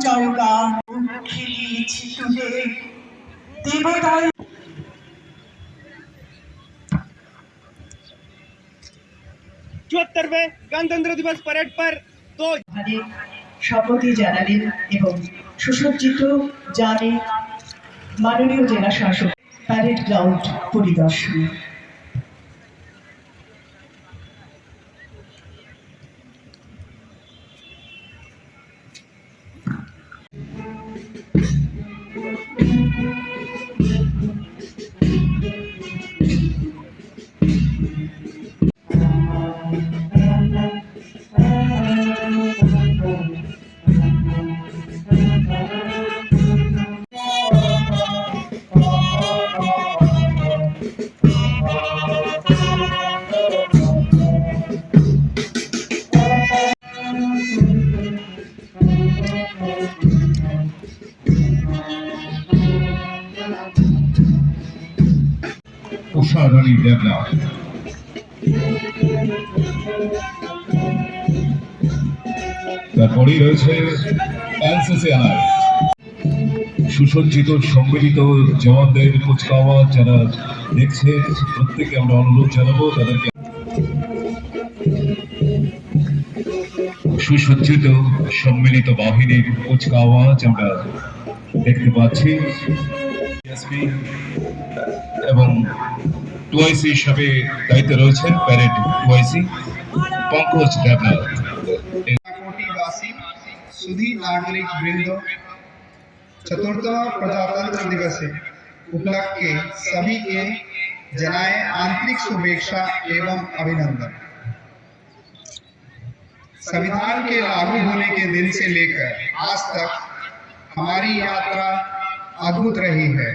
জয়গা খেলিয়েছি তুলে দেবতায়। 74वें गणतंत्र दिवस परेड पर दो শপথে জানালেন এবং সুসজ্জিত যানে মাননীয় জেলা শাসক প্যারেড গ্রাউন্ড পরিদর্শন। উষা রানী দেবনাথ তারপরেই রয়েছে এনসিসি আলায় সুসজ্জিত সম্মিলিত জওয়ানদের কুচকাওয়াজ যারা দেখছেন প্রত্যেকে আমরা অনুরোধ জানাবো তাদেরকে সুসজ্জিত সম্মিলিত বাহিনীর কুচকাওয়াজ আমরা দেখতে পাচ্ছি এবং টুআইসি হিসাবে দায়িত্বে রয়েছেন প্যারেড টুআইসি पंकज देवनाथ। कोटिवासी सुधी नागरिक वृंद चतुर्थवा प्रजातंत्र दिवस उपलक्ष्य के सभी के जनाए आंतरिक शुभेच्छा एवं अभिनंदन। संविधान के लागू होने के दिन से लेकर आज तक हमारी यात्रा अद्भुत रही है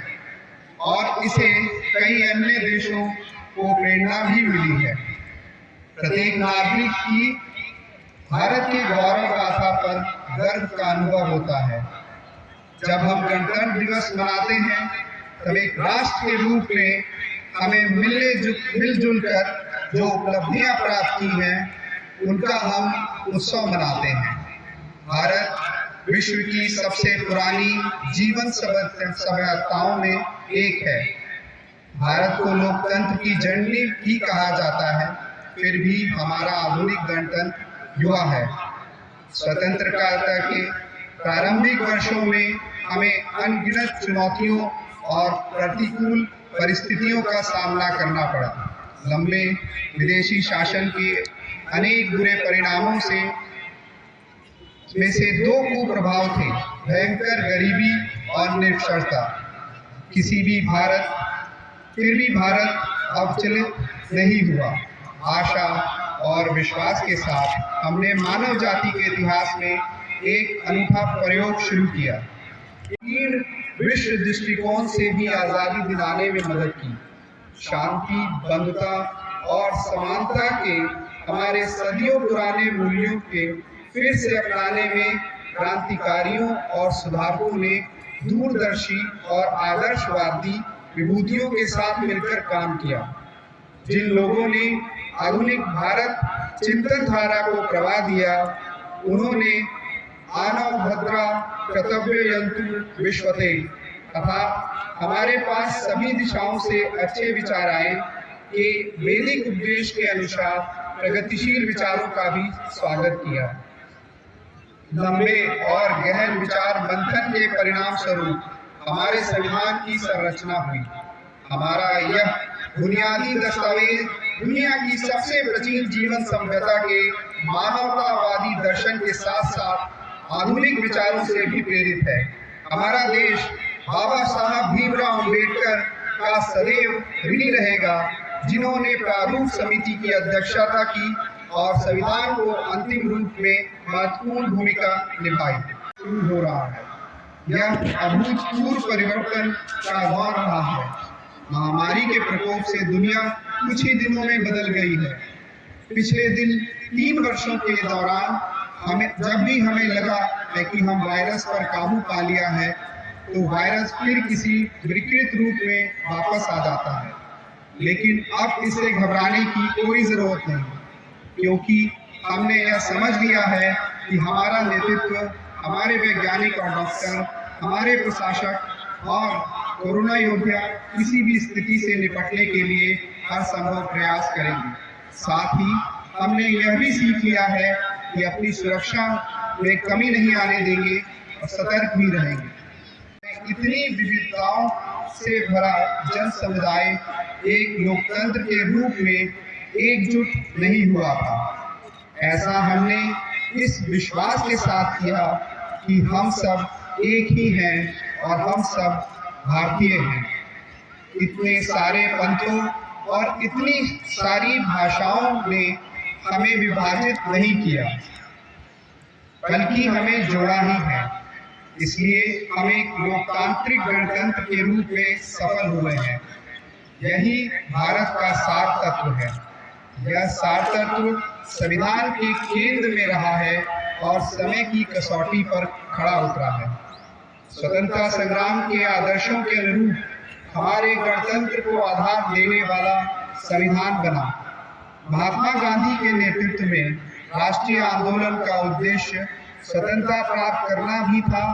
और इसे कई अन्य देशों को प्रेरणा भी मिली है। प्रत्येक नागरिक की भारत के गौरव गाथा पर गर्व का अनुभव होता है। जब हम गणतंत्र दिवस मनाते हैं तब एक राष्ट्र के रूप में हमें मिलजुल कर जो उपलब्धियां प्राप्त की हैं उनका हम उत्सव मनाते हैं। भारत विश्व की सबसे पुरानी जीवन सभ्यताओं में एक है। भारत को लोकतंत्र की जननी भी कहा जाता है, फिर भी हमारा आधुनिक गणतंत्र युवा है। स्वतंत्रता के प्रारंभिक वर्षों में हमें अनगिनत चुनौतियों और प्रतिकूल परिस्थितियों का सामना करना पड़ा। लंबे विदेशी शासन के अनेक बुरे परिणामों में से दो कुप्रभाव थे, भयंकर गरीबी और निरक्षरता। फिर भी भारत अविचलित नहीं हुआ। आशा और विश्वास के साथ हमने मानव जाति के इतिहास में एक अनूठा प्रयोग शुरू किया। विश्व दृष्टिकोण से भी आजादी दिलाने में मदद की। शांति, बंधुता और समानता के हमारे सदियों पुराने मूल्यों के फिर से अपनाने में क्रांतिकारियों और सुधारकों ने दूरदर्शी और आदर्शवादी विभूतियों के साथ मिलकर काम किया। जिन लोगों ने आधुनिक भारत चिंतन धारा को प्रवाह दिया उन्होंने आनव भद्रा कर्तव्य यंतु विश्वते तथा हमारे पास सभी दिशाओं से अच्छे विचार आए कि वैदिक उपदेश के अनुसार प्रगतिशील विचारों का भी स्वागत किया। लंबे और गहन विचार मंथन के परिणाम स्वरूप हमारे संविधान की संरचना हुई। हमारा यह बुनियादी दस्तावेज दुनिया की सबसे प्राचीन जीवन सभ्यता के मानवतावादी दर्शन के साथ साथ आधुनिक विचारों से भी प्रेरित है। हमारा देश बाबा साहब भीमराव अम्बेडकर का सदैव ऋणी रहेगा, जिन्होंने प्रारूप समिति की अध्यक्षता की और संविधान को अंतिम रूप में महत्वपूर्ण भूमिका निभाई। शुरू हो रहा है यह अभूतपूर्व परिवर्तन का दौर रहा है। महामारी के प्रकोप से दुनिया कुछ ही दिनों में बदल गई है। पिछले 3 वर्षों के दौरान जब भी हमें लगा है कि हम वायरस पर काबू पा लिया है तो वायरस फिर किसी विकृत रूप में वापस आ जाता है। लेकिन अब इससे घबराने की कोई जरूरत नहीं, क्योंकि हमने यह समझ लिया है कि हमारा नेतृत्व हमारे वैज्ञानिक और डॉक्टर, हमारे प्रशासक और कोरोना योद्धा किसी भी स्थिति से निपटने के लिए हर संभव प्रयास करेंगे। साथ ही हमने यह भी सीख लिया है कि अपनी सुरक्षा में कमी नहीं आने देंगे और सतर्क भी रहेंगे। इतनी विविधताओं से भरा जन समुदाय एक लोकतंत्र के रूप में एकजुट नहीं हुआ था। ऐसा हमने इस विश्वास के साथ किया कि हम सब एक ही हैं और हम सब भारतीय हैं। इतने सारे पंथों और इतनी सारी भाषाओं ने हमें विभाजित नहीं किया, बल्कि हमें जोड़ा ही है। इसलिए हम एक लोकतांत्रिक गणतंत्र के रूप में सफल हुए हैं। यही भारत का सार तत्व है। यह सार तत्व संविधान के केंद्र में रहा है और समय की कसौटी पर खड़ा उतरा है। स्वतंत्रता संग्राम के आदर्शों के अनुरूप हमारे गणतंत्र को आधार देने वाला संविधान बना। महात्मा गांधी के नेतृत्व में राष्ट्रीय आंदोलन का उद्देश्य स्वतंत्रता प्राप्त करना भी था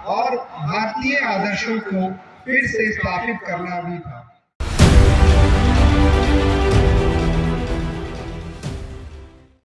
और भारतीय आदर्शों को फिर से स्थापित करना भी था।